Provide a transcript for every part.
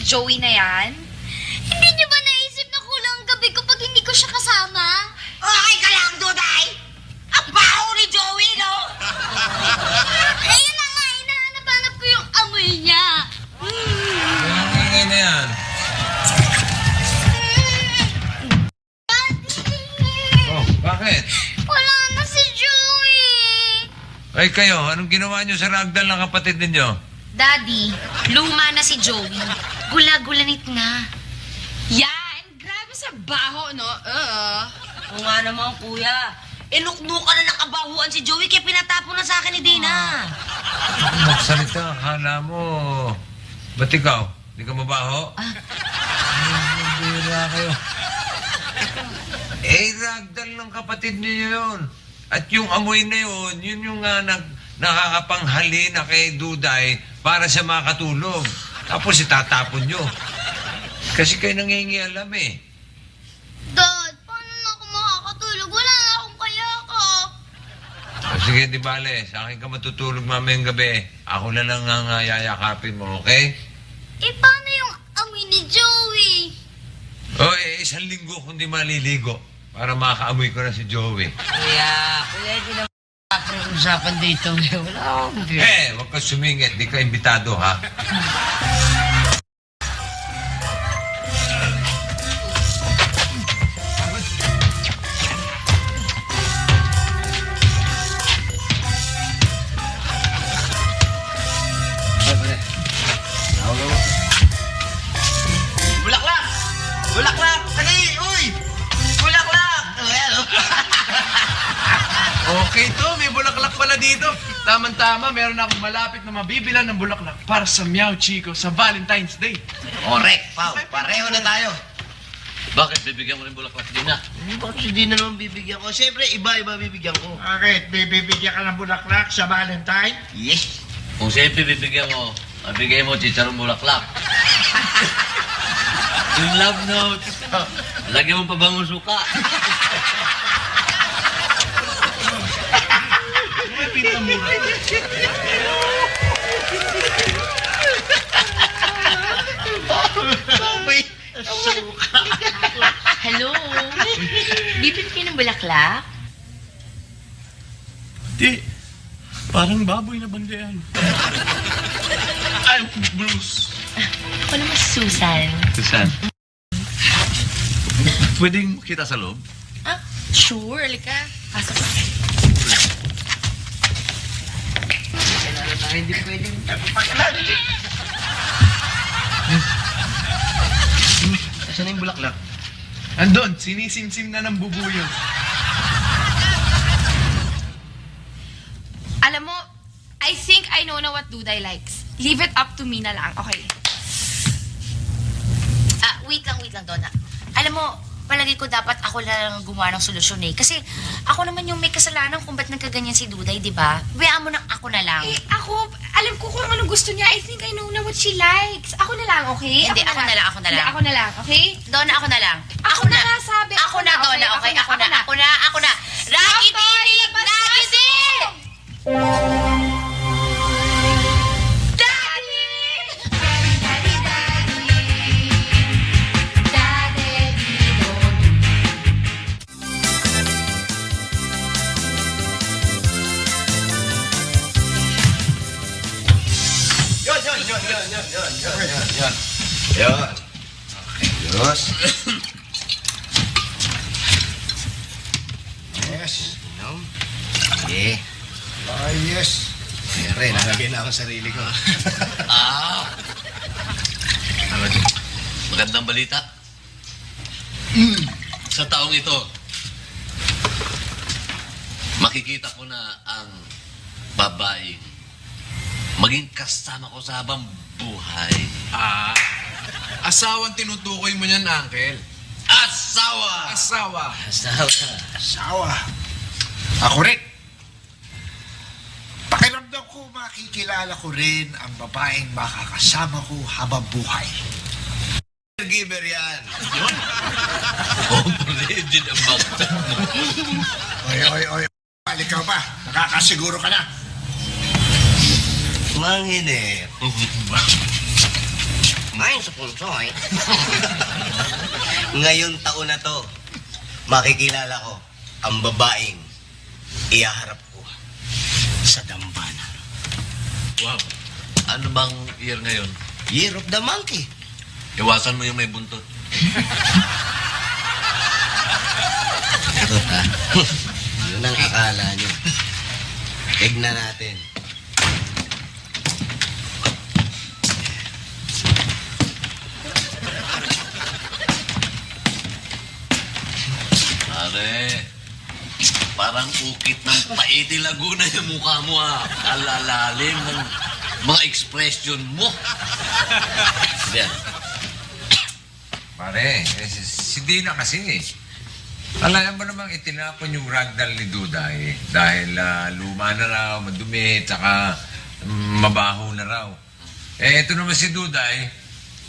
Joey na yan? Hindi niyo ba naisip na kulang ang gabi ko pag hindi ko siya kasama? Okay ka lang, Duday! Ang baho ni Joey, no? Ayun na nga, hinahanap-hanap ko yung amoy niya. Ang ingay na yan. Oh, bakit? Wala na si Joey. Ay kayo, anong ginawa nyo sa ragdal ng kapatid ninyo? Daddy, luma na si Joey. Gula-gulanit na. Yan! Grabe sa baho, no? Oo nga naman, kuya. Inuknukan na nakabahuan si Joey kaya pinatapon na sa akin ni Dina. Kung magsalita, akala mo... Ba't ikaw? Di ka mabaho? Ay, bira kayo. Ragdal ng kapatid niyo yun. At yung amoy na yun, yun yung nakakapanghali na kay Duday para siya makatulog. Tapos itatapon nyo. Kasi kayo nangingialam eh. Dad, paano na ako makakatulog? Wala na akong kayakap. Sige, di bale. Sa akin ka matutulog mamayang gabi. Ako na lang ang yayakapin mo, okay? Paano yung amoy ni Joey? Isang linggo kundi maliligo para makaamoy ko na si Joey. Kuya, hindi naman ang usapan dito. Wala akong Huwag ka sumingit. Di ka imbitado, ha? Bulaklak! Bulaklak! Dali! Uy! Bulaklak! Okay to, may bulaklak pala dito. Tama-tama, meron akong malapit na mabibilan ng bulaklak para sa Meow Chico sa Valentine's Day. Correct, Pao. Pareho na tayo. Bakit bibigyan mo rin bulaklak din na? Bakit hindi na naman bibigyan ko? Siyempre, iba-iba bibigyan ko. Bakit? Bibigyan ka ng bulaklak sa Valentine? Yes. Kung siyempre bibigyan mo, mabigay mo chicharong bulaklak. Yung love note. Lagyan mo pa bang suka? Hello? Bibit kayo ng bulaklak? Di, parang baboy na bandayan. Ay, Bruce. Ako naman si Susan. Susan. Pwedeng kita sa loob? Ah, sure. Halika. Pasok ka. Hindi pwedeng... Saan na yung bulaklak? Andun, sinisimsim na ng bubuyo. Alam mo, I think I know na what Duday likes. Leave it up to me na lang, okay? Wait lang, Donna. Alam mo, palagi ko dapat ako lang gumawa ng solusyon eh. Kasi ako naman yung may kasalanan kung ba't nagkaganyan si Duday, di ba? Bayaan mo nang ako na lang. Ako, alam ko kung anong gusto niya. I think I know na what she likes. Ako na lang, okay? Hindi, ako na lang. Hindi, ako na lang, okay? Donna, ako na lang. Ako na nga sabi. Ako na, Donna, okay? Ako na. Ragi Tinig! Ragi Tinig! Yun. Ayos. Yes. Okay. Yes. Mayroon, nalagay na ako sa sarili ko. Magandang balita. Sa taong ito, makikita ko na ang babaeng maging kasama ko sa habang buhay. Asawang tinutukoy mo niyan, Uncle. Asawa! Asawa. Asawa. Ako rin. Pakiramdam ko makikilala ko rin ang babaeng makakasama ko habang buhay. Giver yan. Legend ang bakta mo. Oy. Balik ka pa. Nakakasiguro ka na. Manghinip. Ngayon sa punsoy. Ngayong taon na to, makikilala ko ang babaeng ihaharap ko sa dambana. Wow. Ano bang year ngayon? Year of the Monkey. Iwasan mo yung may buntot. Yun ang akala nyo. Tignan natin. Pare, parang ukit ng Paiti Laguna yung mukha mo ah. Alalalim ng mga expression mo. Yan. Pare, si Dina kasi eh. Alam mo namang itinapon yung ragdoll ni Duday dahil luma na raw, madumi, tsaka mabaho na raw. Ito naman si Duday,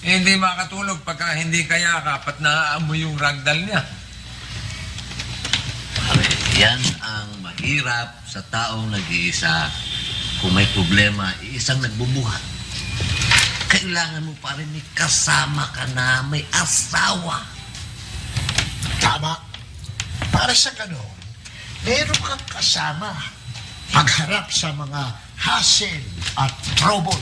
hindi makatulog pagka hindi kayakap at naaamoy yung ragdoll niya. Pare, yan ang mahirap sa taong nag-iisa. Kung may problema, iisang nagbubuhat. Kailangan mo pa rin kasama ka na may asawa. Tama. Para sa ganon, meron kang kasama pagharap sa mga hassle at trouble.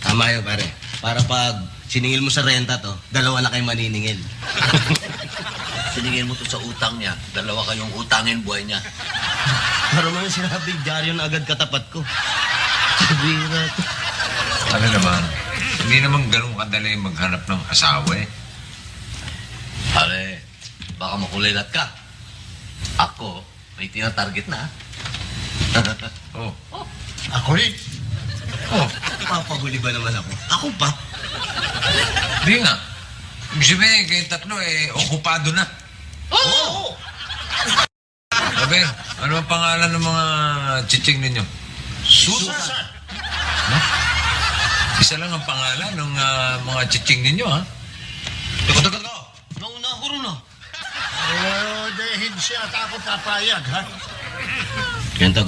Tama yun, pare. Para pag siningil mo sa renta to, dalawa na kayo maniningil. Siningin mo to sa utang niya, dalawa kayong utangin buhay niya. Para mo yung sinabing dyaryo na agad katapat ko. Bira to. Ano naman, hindi naman ganun kadali maghanap ng asawa eh. Pare, baka makulilat ka. Ako, may tinatarget na. Oh, Ako rin. oh, Papahuli ba naman ako? Ako pa. di nga. Ibig sabihin, kayong tatlo eh, okupado na. Oo! Sabi, ano ang pangalan ng mga chiching ninyo? Susan! Isa lang ang pangalan ng mga chiching ninyo, ha? Teka. Nauna ako rin ah. Dahil siya at ako papayag, ha? Ganto.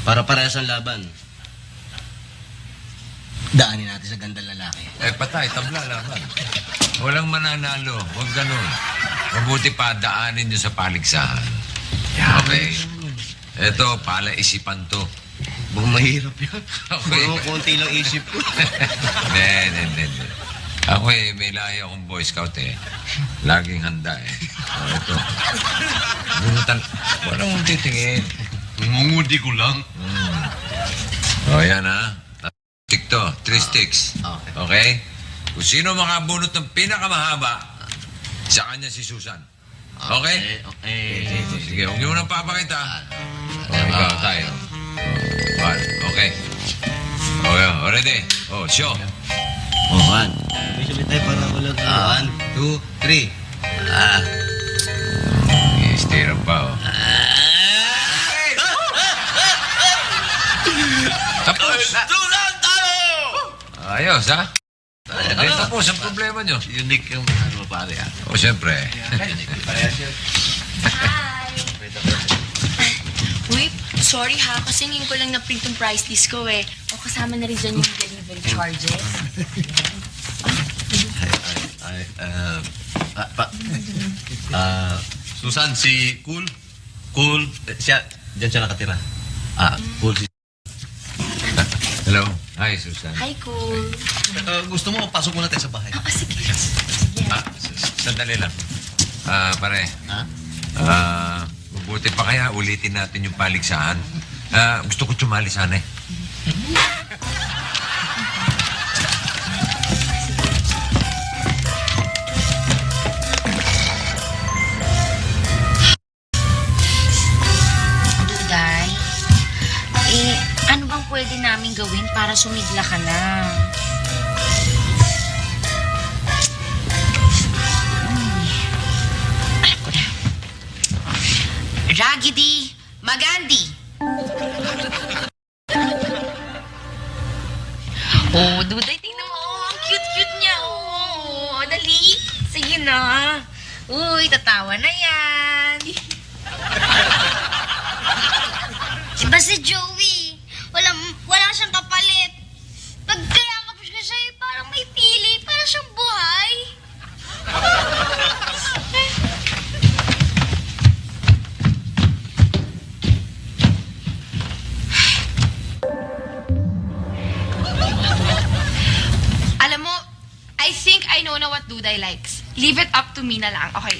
Para parehas ang laban. Daanin natin sa gandang lalaki. Patay, tabla laban. Walang mananalo, huwag ganun. Mabuti pa, daanin nyo sa paligsahan. Okay? Eto, palaisipan to. Bang mahirap yan. Okay. Bang konti lang isip ko. Hindi. Ako eh, may lahi akong Boy Scout eh. Laging handa eh. Ito. Walang mong titingin. Ngungudi ko lang. Yan ha. Stick to. 3 sticks. Okay? Kung sino makabunot ng pinakamahaba, sa kanya si Susan. Okay? Okay. Sige, huwag niyo nang papakita. Ikaw, tayo. Okay. Okay, ready? Show. One. Sabay tayo para wala. 1, 2, 3. I-steer pa, Tapos! Susan, talo! Ayos, ha? Tapos ang problema nyo. Unique yung ano pare ah. Siyempre. Uy, sorry ha, kasi ngayon ko lang na-print yung price list ko eh. O kasama na rin dyan yung delivery charges. Susan, si Cool, Diyan siya nakatira. Cool si... Hello. Hi, Susan. Hi, cool. gusto mo, pasok muna tayo sa bahay. Sige. Sandali lang. Pare. Mabuti pa kaya ulitin natin yung paligsahan. Gusto ko sumali sana eh. Duday, ano bang pwede namin gawin para sumigla ka na? Alam ko na. Raggedy Magandi. Oh, Duday, tingnan mo. Ang cute-cute niya. Oh, dali. Sige na. Uy, tatawa na yan. Iba si Joey. Wala siyang kapalit. Pagkayakap siya sa Duday likes. Leave it up to me na lang, okay?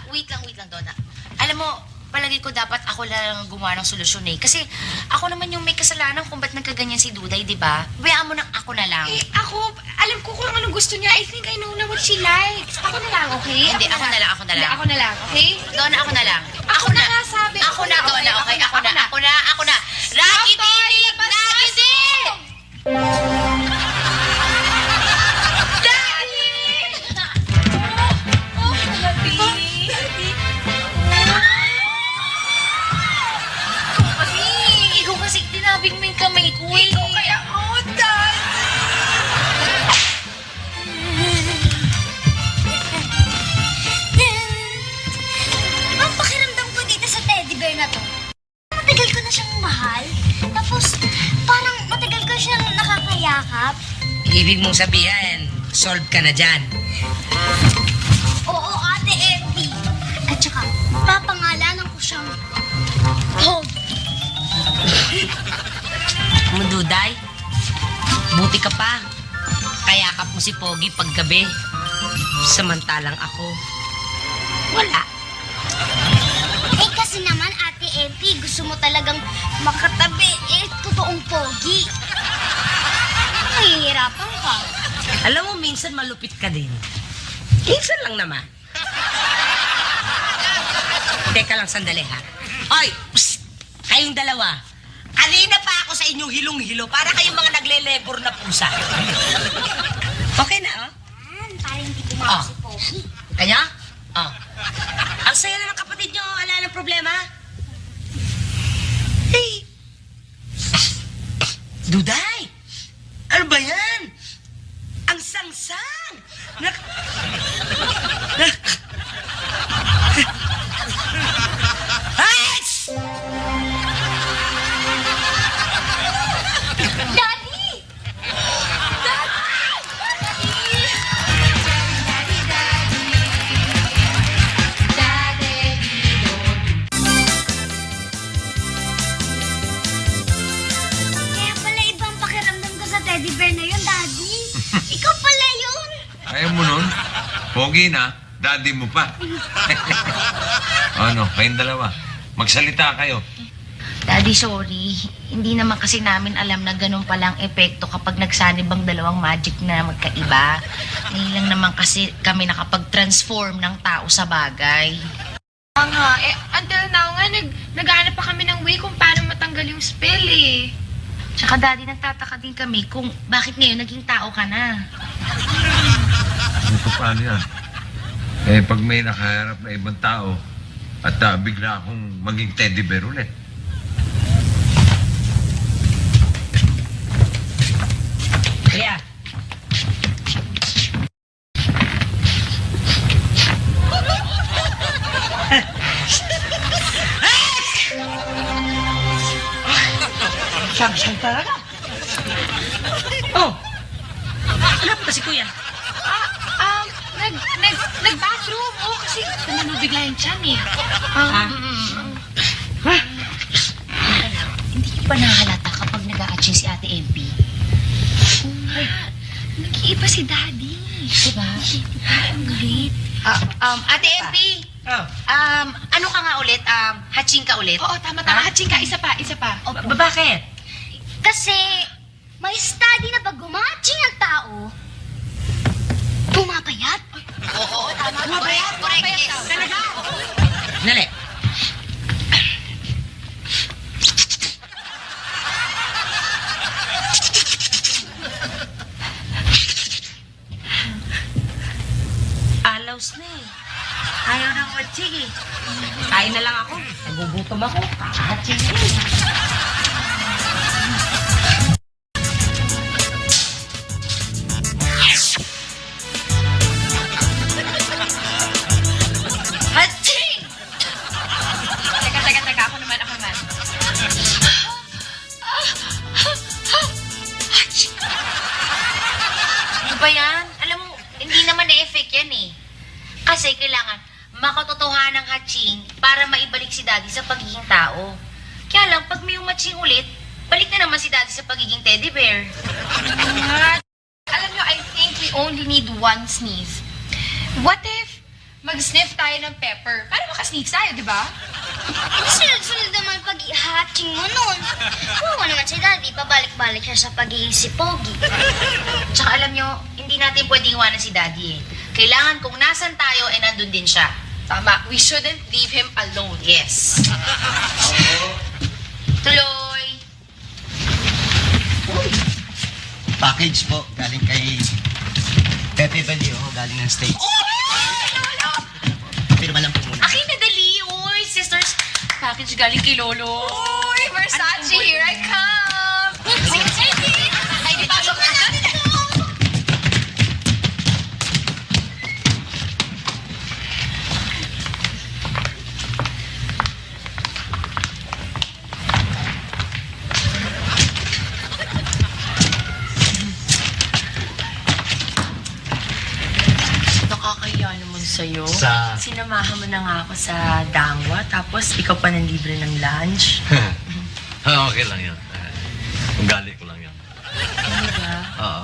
Wait lang, Donna. Alam mo, palagi ko dapat ako lang gumawa ng solusyon eh. Kasi ako naman yung may kasalanan kung ba't nagkaganyan si Duday, di ba? Bayaan mo nang ako na lang. Eh, ako, alam ko kung anong gusto niya. I think I know na what she likes. Ako na lang, okay? Hindi, ako na lang. Hindi, ako na lang, okay? Donna, ako na lang. Ako na nga sabi. Ako na, Donna, okay? Ako na. Ragi tinig! Ragi tinig! Ikaw kasi tinabing mo yung kamay ko eh. Ikaw kaya ako, Dad. Ang pakiramdam ko dito sa teddy bear na to, matagal ko na siyang mahal. Tapos, parang matagal ko siyang nakakayakap. Ibig mong sabihin, solved ka na dyan. Oo, Ate Effie. At saka, papangalanan ko siyang Pogi. Duday, buti ka pa. Kayakap mo si Pogi paggabi. Samantalang ako, wala. Eh kasi naman, Ate Effie, gusto mo talagang makatabi. Totoong Pogi. Nahihirapan ka. Alam mo, minsan malupit ka din. Minsan lang naman. Teka lang, sandali ha. Hoy, psst! Kayong dalawa. Kanina pa ako sa inyong hilong-hilo para kayong mga nagle-labor na pusa. Okay na, oh? Parang hindi kumakas Ah. si Pogi. Kanya? Oh. Ang saya na ng kapatid nyo, wala nang problema. Hey! Duday! Ano ba yan? Ang sangsang! Hats! Daddy! Kaya pala ibang pakiramdam ko sa teddy bear na yun, Daddy. Ikaw pala yun. Ayaw mo nun? Pogi na, daddy mo pa. Ano, kayong dalawa. Magsalita kayo. Daddy, sorry. Hindi naman kasi namin alam na ganun palang epekto kapag nagsanib ang dalawang magic na magkaiba. Ngayon lang naman kasi kami nakapag-transform ng tao sa bagay. Nga, until now nga, naghahanap pa kami ng way kung paano matanggal yung spell eh. Tsaka daddy, nagtataka din kami kung bakit ngayon naging tao ka na. Ito paano yan? Pag may nakaharap na ibang tao at bigla akong maging teddy bear ulit. Kaya, siyang talaga. Oh! Ano pa si Kuya? Nag-bathroom. Oo, kasi nanunubig lang yung tiyan eh. Hindi niyo ba nahalata kapag nag-a-aching si Ate MP? Nag-iiba si Daddy. Diba? Ang galit. Ate MP! Oh. Ano ka nga ulit? Hatching ka ulit? Oo, tama. Hatching ka, isa pa. Bakit? Kasi, may study na pag gumatching ang tao, pumapayat. Oo, tama. Correct, yes. Talaga? Nali. Alaws na eh. Ayaw ng matching eh. Kain na lang ako. Nagugutom ako. Hatching eh. Hatching! Teka. Ako naman. Ano ba yan? Alam mo, hindi naman na-effect yan eh. Kasi kailangan makatotohanan ng hatching para maibalik si Daddy sa pagiging tao. Kaya lang, pag may umatching ulit, balik na naman si Daddy sa pagiging teddy bear. Alam nyo, I think only need one sneeze. What if mag-sniff tayo ng pepper? Para makasniff tayo, di ba? Sunod-sunod naman pag-hatching mo nun. Kawawa naman si Daddy, pabalik-balik siya sa pagiging si Pogi. Tsaka alam nyo, hindi natin pwedeng iwanan si Daddy eh. Kailangan kung nasan tayo, eh nandun din siya. Tama, we shouldn't leave him alone. Yes. Tuloy. Package po, galing kay Pepe Valio, galing ng States. Pero lang po muna. Akin na dali. Uy, sisters. Package galing kay Lolo. Uy, Versace, here I come! Ay, di pasok na. Nakakahiya naman sa'yo. Sinamahan mo na nga ako sa Dangwa, tapos ikaw pa nang libre ng lunch. Okay lang yan. Ugali ko lang yan. Ano ba? Oo.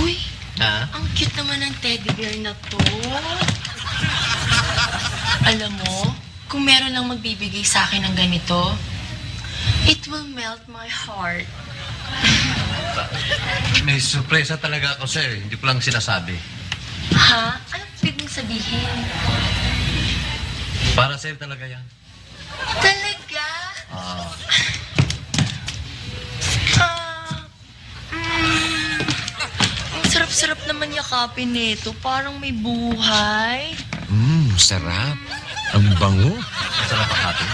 Uy, Ha? ang cute naman ng teddy bear na to. Alam mo, kung meron lang magbibigay sa akin ng ganito, it will melt my heart. May sorpresa talaga ako sa'yo. Hindi ko lang sinasabi. Ha? Anong ibig mong sabihin? Para sa'yo talaga yan. Talaga? Ah. Ang sarap-sarap naman yakapin nito. Parang may buhay. Sarap. Ang bango. Masarap ang happy.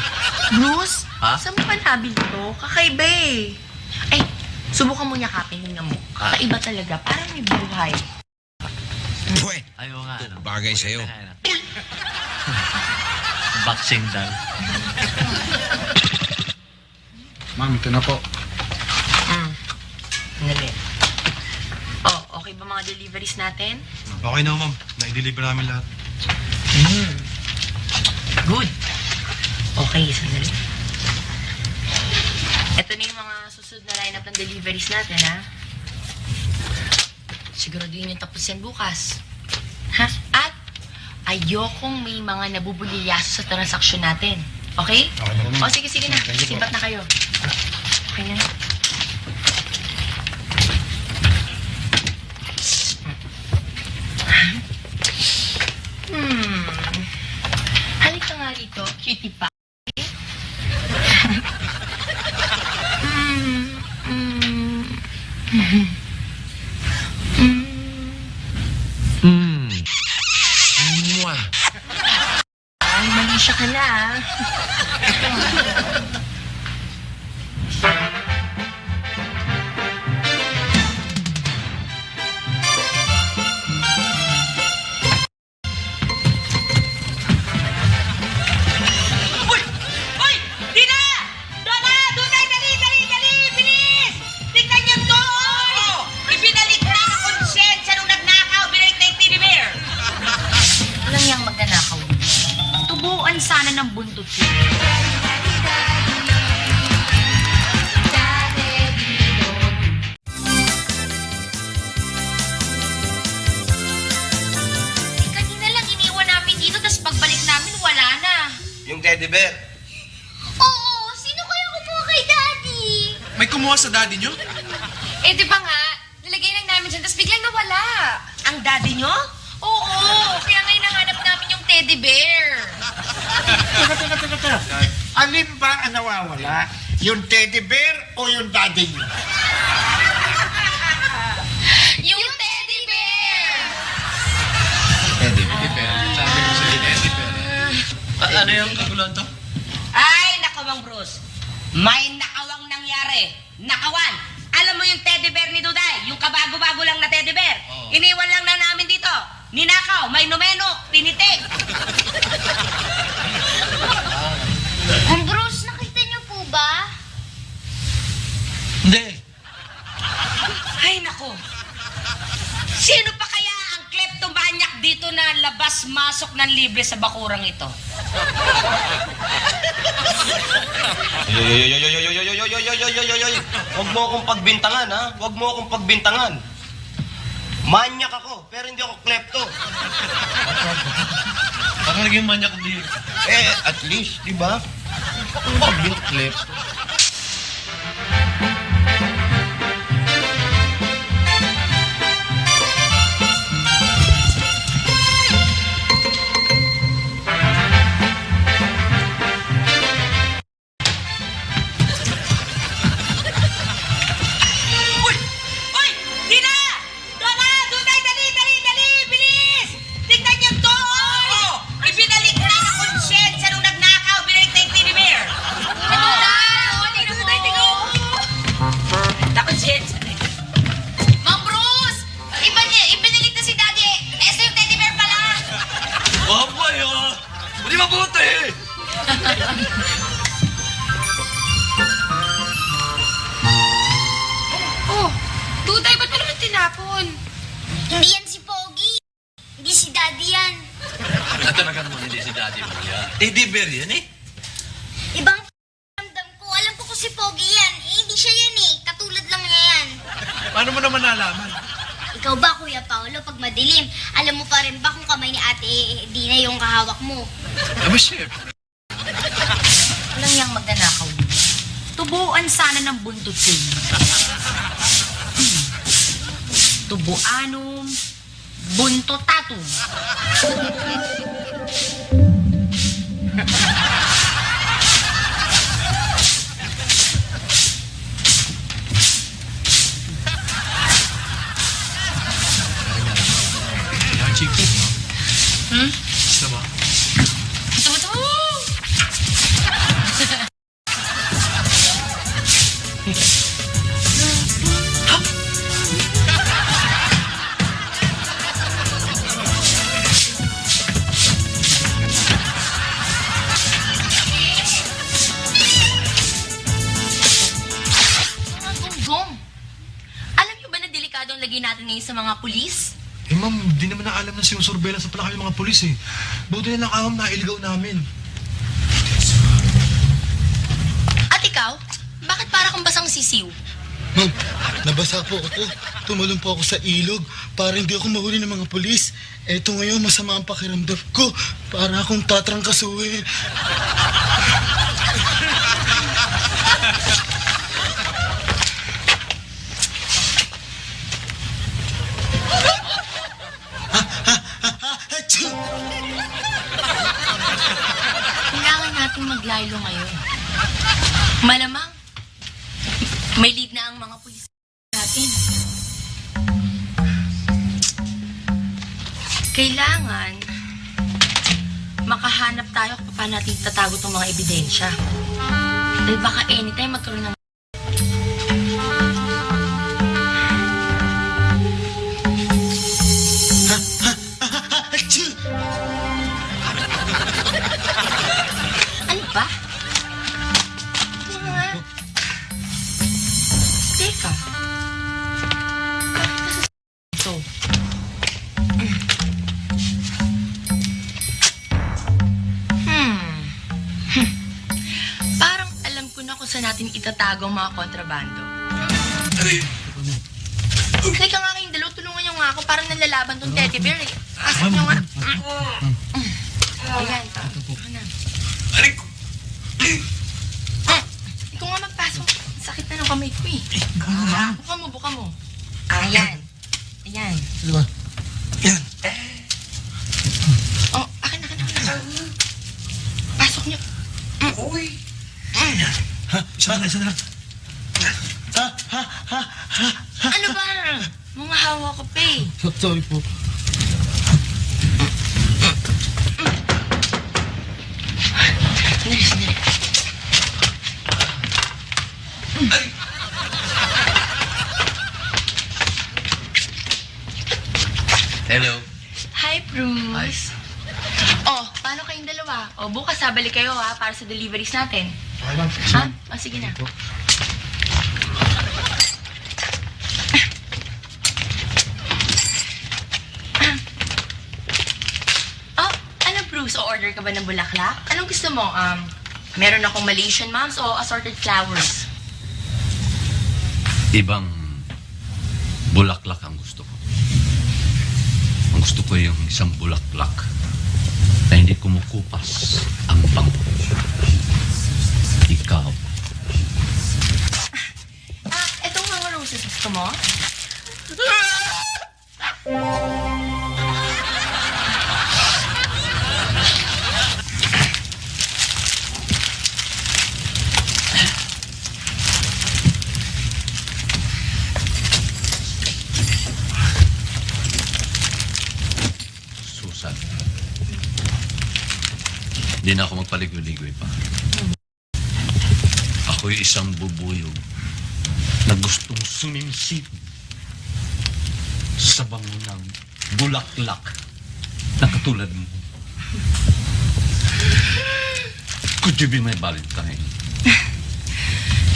Bruce, Ha? saan mo pa nabili to? Kakaiba eh. Ay, subukan mo yakapin yung mo. Kakaiba talaga. Parang may buhay. Pwede. Ayaw nga. Ano? Bagay sa'yo. Boxing doll. Ma'am, ito na po. Dali. Oh, okay ba mga deliveries natin? Okay na, ma'am. Na-deliver namin lahat. Good. Okay, sandali. Ito na yung mga susunod na lineup ng deliveries natin, ha? Siguraduhin yung tapos yan bukas. Ha? At ayokong may mga nabubulilyaso sa transaksyon natin. Okay? Okay na, ma'am. O, sige na. Sibat na kayo. Okay na. Halika nga rito, cutie pie. Mwah. Ay, mali siya ka na, ah. Uy! Uy! Dina! Donna! Dunay! Dali! Dali! Dali! Bilis! Tignan niyo to! Ibinalik na ang konsensya nung nagnakaw. Binalik na yung teddy bear. Walang yang magnanakaw. Tubuan sana ng bundot yun. Kanina lang iniwan namin dito, tapos pagbalik namin, wala na. Yung teddy bear. Oo, sino kaya kumuha kay Daddy? May kumuha sa daddy nyo? Eh, di ba nga? Nilagay lang namin dyan, tapos biglang nawala. Ang daddy nyo? Oo, kaya ngayon nahanap namin yung teddy bear. Teka. Alin ba ang nawawala? Yung teddy bear o yung daddy niyo? Yung teddy bear! Teddy bear. Sabi ko sa'yo, teddy bear. Ano yung kaguluhan to? Ay, nakawang Bruce. May nakawang nangyari. Nakawan. Alam mo yung teddy bear ni Duday? Yung kabago-bago lang na teddy bear. Iniwan lang na namin dito. Ninakaw, may numenok, tinitig. Bruce, nakita niyo po ba? Hindi. Ay, nako. Sino pa kaya ang kleptomanyak dito na labas-masok ng libre sa bakurang ito? Huwag mo akong pagbintangan, ha? Huwag mo akong pagbintangan. Manyak ako, pero hindi ako klepto. Parang naging manyak din. At least, di ba? Ang yung klepto. Uy! Uy! Dina! Dona! Duday! Dali! Dali! Dali! Bilis! Tignan niyo to! Ibinalik na ang konsensya nung nagnakaw. Binalik na yung teddy bear. Na konsensya na yun. Mang Bruce! Ibinalik na si Daddy. Esa yung teddy bear pala. Babay, ah! Hindi mabuti! Oh, Duday, ba't mo naman tinapon? Hindi yan si Pogi. Hindi si Daddy yan. Talaga naman hindi si daddy mo yan. Teddy bear yan eh. Ibang ramdam ko. Alam ko si Pogi yan. Hindi siya yan eh. Katulad lang niya yan. Paano mo naman nalaman? Ikaw ba, Kuya Paolo, pag madilim, alam mo pa rin ba kung kamay ni Ate Dina yung kahawak mo? Aba, syempre. Walang yang magnanakaw. Tubuan sana ng buntutin. Tubuanum buntotatum. Yan, Chico. Gusto mo? Tutu! Mga gonggong. Alam niyo ba na delikado ang lagay natin ngayon sa mga pulis? Eh, ma'am, di naman na alam na sinusurveillance sa pala kayo mga pulis eh. Buti na lang aham na iligaw namin. At ikaw, bakit para kang basang sisiw? Ma'am, nabasa po ako. Tumalon po ako sa ilog para hindi ako mahuli ng mga pulis. Eto ngayon, masama ang pakiramdam ko. Para akong tatrangkasuhin. Achoo! Kailangan nating maglaylo ngayon. Malamang, may lead na ang mga pulis natin. Kailangan makahanap tayo kung paano natin tatago itong mga ebidensya. Dahil baka anytime magkaroon ng Achoo! ano ba? Ano nga? Teka. Ito. Parang alam ko na kung saan natin itatago ang mga kontrabando. Teka nga kayong dalawa, tulungan niyo nga ako. Parang nalalaban tong teddy bear eh. Pasok niyo nga. Ayan. Ako na. Ikaw nga magpasok. Sakit na ng kamay ko eh. Buka mo. Ayan. Ayan. Diba? Yan. Oh, akin. Pasok niyo. Isa na lang. Ano ba? Mga hawa ko pa eh. Sorry po. Sandali. Hello. Hi, Bruce. Oh, paano kayong dalawa? Oh, bukas sabalik kayo ha, para sa deliveries natin. Ha? Oh, sige na. Oh, ano Bruce? O-order ka ba ng bulaklak? Anong gusto mo? Meron akong Malaysian moms o assorted flowers? Ibang bulaklak ang gusto ko. Ang gusto ko yung isang bulaklak na hindi kumukupas ang bango. Ikaw. Etong mga roses gusto mo? Susan. Hindi na ako magpaligoy-ligoy pa. Ako'y isang bubuyog na gustong sumimsip sa bango ng bulaklak na katulad mo. Could you be my Valentine?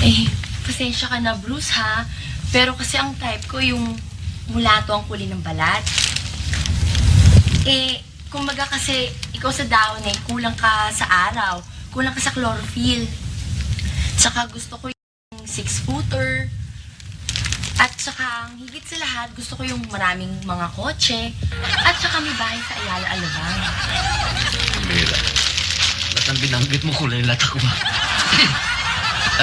Eh, pasensya ka na, Bruce, ha? Pero kasi ang type ko yung mulato ang kulay ng balat. Eh, kumbaga kasi ikaw sa dahon eh, kulang ka sa araw, kulang ka sa chlorophyll. Tsaka gusto ko yung 6-footer. At tsaka, ang higit sa lahat, gusto ko yung maraming mga kotse. At tsaka may bahay sa Ayala, Alabang. Mira, ba't ang binanggit mo kulay latak ba?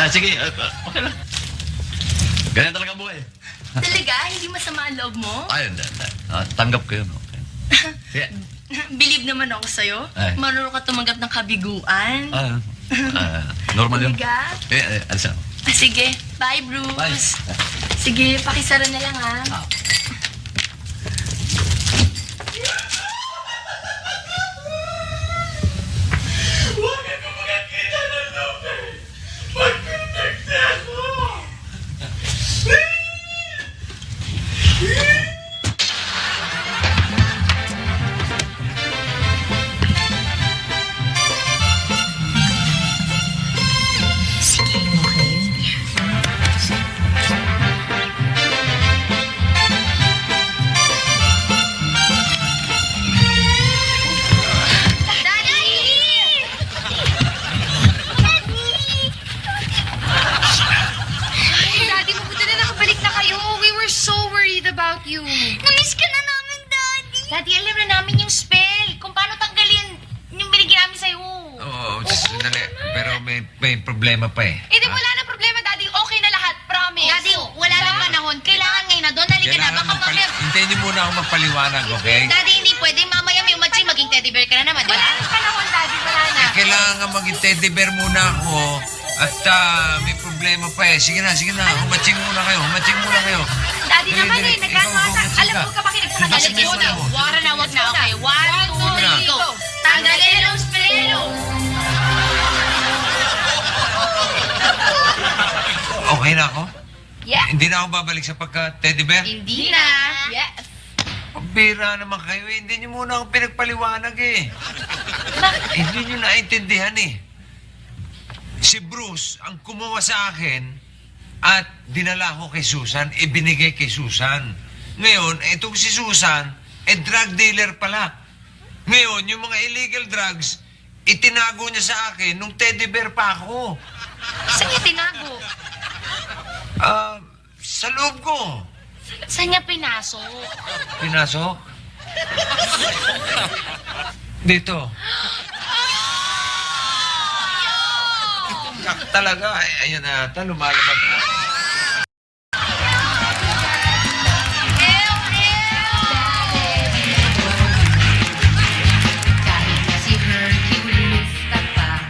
Sige, okay lang. Ganyan talaga buhay. Talaga? Hindi masama ang loob mo? Ayun, tanggap ko yun, okay. Yeah. Believe naman ako sa'yo. Ay. Marunong ka tumanggap ng kabiguan. Normal yun. Talaga? Alis ako. Sige. Bye, Bruce. Bye. Sige, pakisara na lang, ha? Daddy, mabuti na nakabalik na kayo. We were so worried about you. Namiss ka na namin, Daddy. Daddy, alam na namin yung spell. Kung paano tanggalin yung binigyan namin sa'yo. Oo, sandali. Pero may problema pa eh. Eh, di wala na problema, Daddy. Okay na lahat. Promise. Daddy, wala nang panahon. Kailangan ngayon na doon. Halika na. Baka mamaya... Hintayin niyo muna ako magpaliwanag, okay? Daddy, hindi pwede. Mamaya may umatsi. Maging teddy bear ka na naman, di Wala ba? na panahon, Daddy. Wala na. Kailangan nga maging teddy bear muna ako. At may problema pa eh. Sige na. Humatsing muna kayo. Daddy Dali, naman dali. eh. Nagkakata. Ikaw, Alam mo ka makinig sa kanila. Humatsing Go muna na. mo. Wara na, wag na. Okay, 1, 2, 3, go. Tanggalin ang spell. Okay na ako? Yeah. Hindi na ako babalik sa pagka-teddy bear? Hindi na. Yes. Pambira naman kayo eh. Hindi niyo muna ako pinagpaliwanag eh. Hindi niyo naintindihan eh. Si Bruce ang kumuha sa akin at dinala ko kay Susan, ibinigay kay Susan. Ngayon, itong si Susan, drug dealer pala. Ngayon, yung mga illegal drugs, itinago niya sa akin nung teddy bear pa ako. Saan niya tinago? Sa loob ko. Saan niya pinasok? Pinasok? Dito. Yak talaga. Ayan na ata, lumalabas na. Kahit si Hercules pa.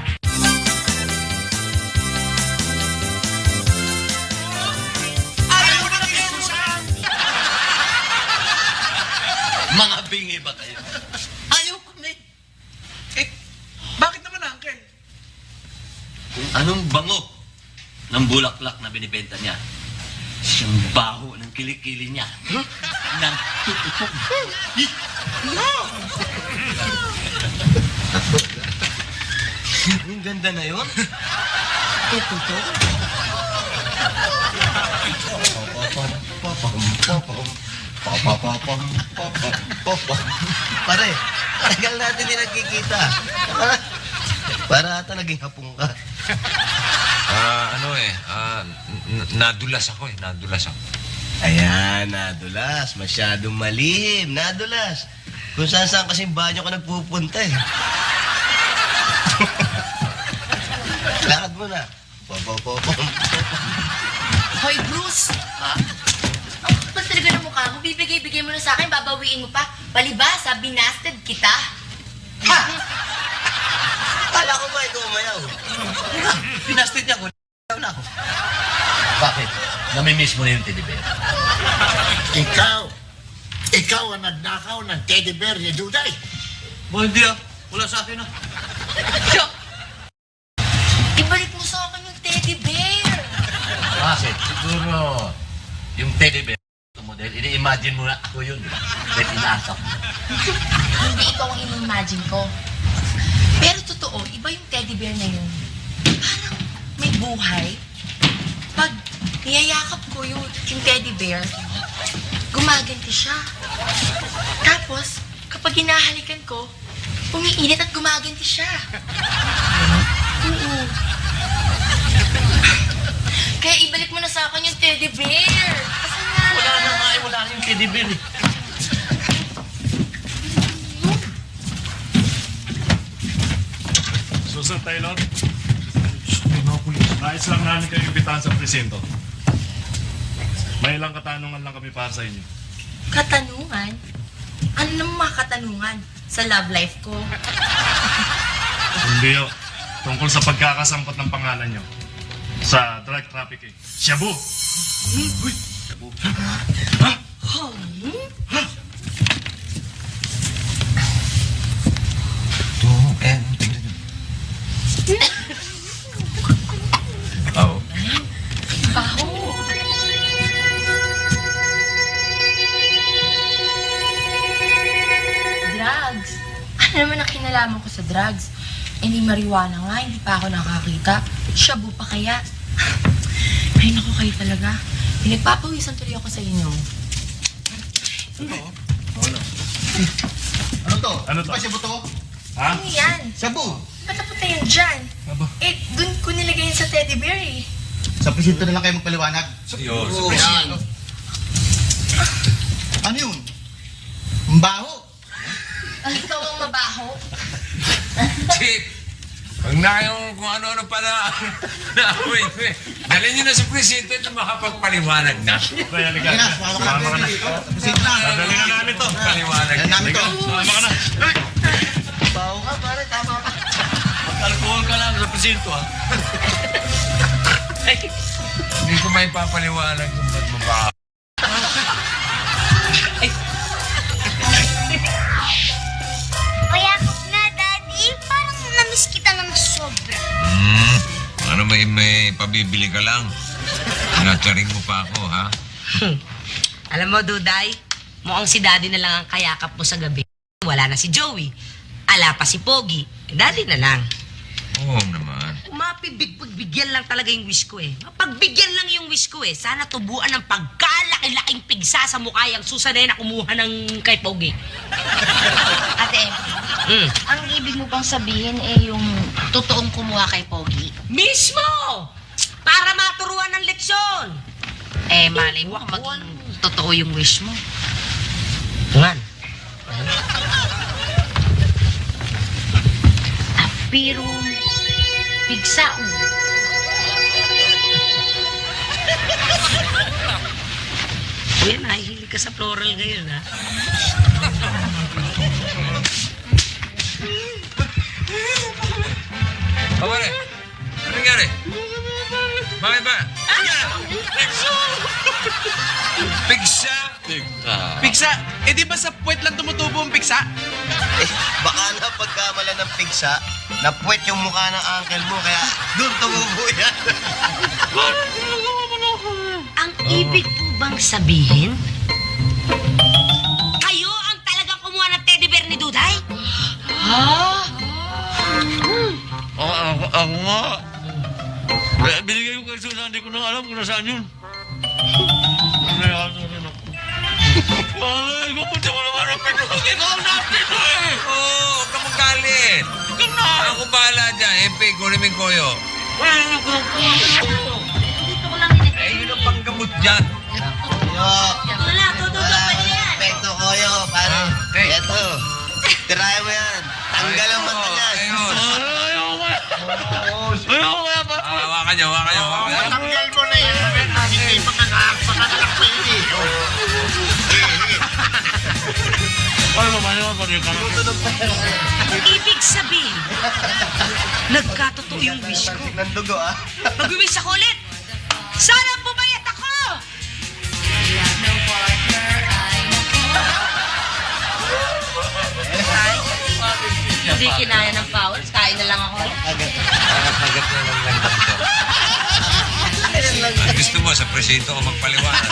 Mga bingi ba kayo? Ayaw ko na eh. Bakit naman, Uncle? Kung anong bango ng bulaklak na binibenta niya, siyang baho ng kilikili niya. Nang tutupok. Yung ganda na yun? Ito to? Pare, tagal natin din nagkikita. Para ata naging hapong ka. Nadulas ako. Ayan, nadulas. Masyadong malihim. Nadulas. Kung saan-saan kasing banyo ka nagpupunta eh. Lakad mo na. Hoy, Bruce! Ha? Ang kapal talaga ng mukha mo. Bibigay-bigay mo na sa akin, babawiin mo pa. Palibasa, binasted kita. Ha? Kala ko ba ikaw umayaw? Pinastit niya ko. Na ako. Bakit? Namimiss mo na yung teddy bear. Ikaw ang nagnakaw ng teddy bear ni Duday. Ba, hindi ah. Wala sa akin ah. Ibalik mo sa akin yung teddy bear. Bakit? Siguro, yung teddy bear ito model, ini-imagine mo na ako yun. Dahil inaasap mo. Hindi ikaw ang in-imagine ko. Pero totoo, iba yung teddy bear na yun. Parang may buhay. Pag niyayakap ko yung teddy bear, gumaganti siya. Tapos, kapag hinahalikan ko, umiinit at gumaganti siya. Oo. Kaya ibalik mo na sa akin yung teddy bear. Kasi nga. Wala na nga eh. Wala na yung teddy bear eh. Susan Taylor? Nais lang namin kayo imbitahan sa presinto. May ilang katanungan lang kami para sa inyo. Katanungan? Ano naman mga katanungan sa love life ko? Hindi o. Tungkol sa pagkakasampot ng pangalan nyo. Sa drug trafficking. Shabu! Uy! Shabu. Ha? Oo. Baho! Drugs? Ano naman ang kinalaman ko sa drugs? Eh, ni marijuana nga, hindi pa ako nakakita. Shabu pa kaya? Ay, naku kayo talaga. Pinagpapawisan tuloy ako sa inyo. Ano to? Ano to? Ba siya buto? Ha? Ano yan? Sabu! Ba't napunta yan dyan? Aba. Eh, dun ko nilagay yan sa teddy bear eh. Sa presinto na lang kayo magpaliwanag. Seryoso. Ano yun? Mbaho! Ikaw ang mabaho. Chip! Huwag na yung kung ano-ano pala naamoy ko eh. Dalhin nyo na sa presinto ito makapagpaliwanag na. Kaya halika. Kaya, Sumama ka na. Presinto na. Dadali na namin to. Paliwanag Dahil namin to. Sumama ka na. Baho ka, pare. Tama ka. Mag-alcohol ka lang sa presinto ah. Hindi ko may papaliwanag kung ba't mabaho. Payakap na, Daddy. Parang namiss kita ng sobra. Ano may pabibili ka lang? Natsaring mo pa ako, ha? Alam mo, Duday, mukhang si Daddy na lang ang kayakap mo sa gabi. Wala na si Joey. Ala pa si Pogi. Daddy na lang. Oo naman. Mapagbigyan lang talaga yung wish ko eh. Mapagbigyan lang yung wish ko eh. Sana tubuan ng pagkalaki-laking pigsa sa mukha yung Susan na kumuha ng kay Pogi. Ate, ang ibig mo bang sabihin eh yung totoong kumuha kay Pogi? Mismo! Para maturuan ng leksyon. Eh, malay mo kung maging totoo yung wish mo. Ngan. Pero, pigsa Kuya, nahihilig ka sa floral ngayon, ha? Pare, ano nangyari? Bakit ba? Pigsa? Piksa! Eh di ba sa puwet lang tumutubo ang piksa? Eh, baka na pagkamala ng pigsa, napuwet yung mukha ng uncle mo, kaya doon tumubo yan. Ang ibig po bang sabihin, kayo ang talagang kumuha ng teddy bear ni Duday? Ako nga. Binigay ko kay Susan, hindi ko na alam kung nasaan yun. Nayaan na rin ako. Malay, mapunta mo naman ang pinag. Ikaw natin eh! Oo, huwag ka magalit. Ako bahala dyan. Epe, kunin mo yung koyo. Dito ko lang Eh, yun ang panggamot dyan. Wala, tututo pa yan. Pekto koyo, pare. Okay. Eto. Tirayan mo yan. Tanggal ang mata niyan. Hawakan niyo, hawakan niyo. Tanggal mo na yan. Hindi pagkakalak pa yun eh. Ibig sabihin, nagkatotoo yung wish ko. Nandugo ah. Mag-wish ako ulit. Sana pumayat ako! Tay, hindi kinaya ng powers. Kain na lang ako. Agad na lang dito. Gusto mo, sa presinto ko magpaliwanag.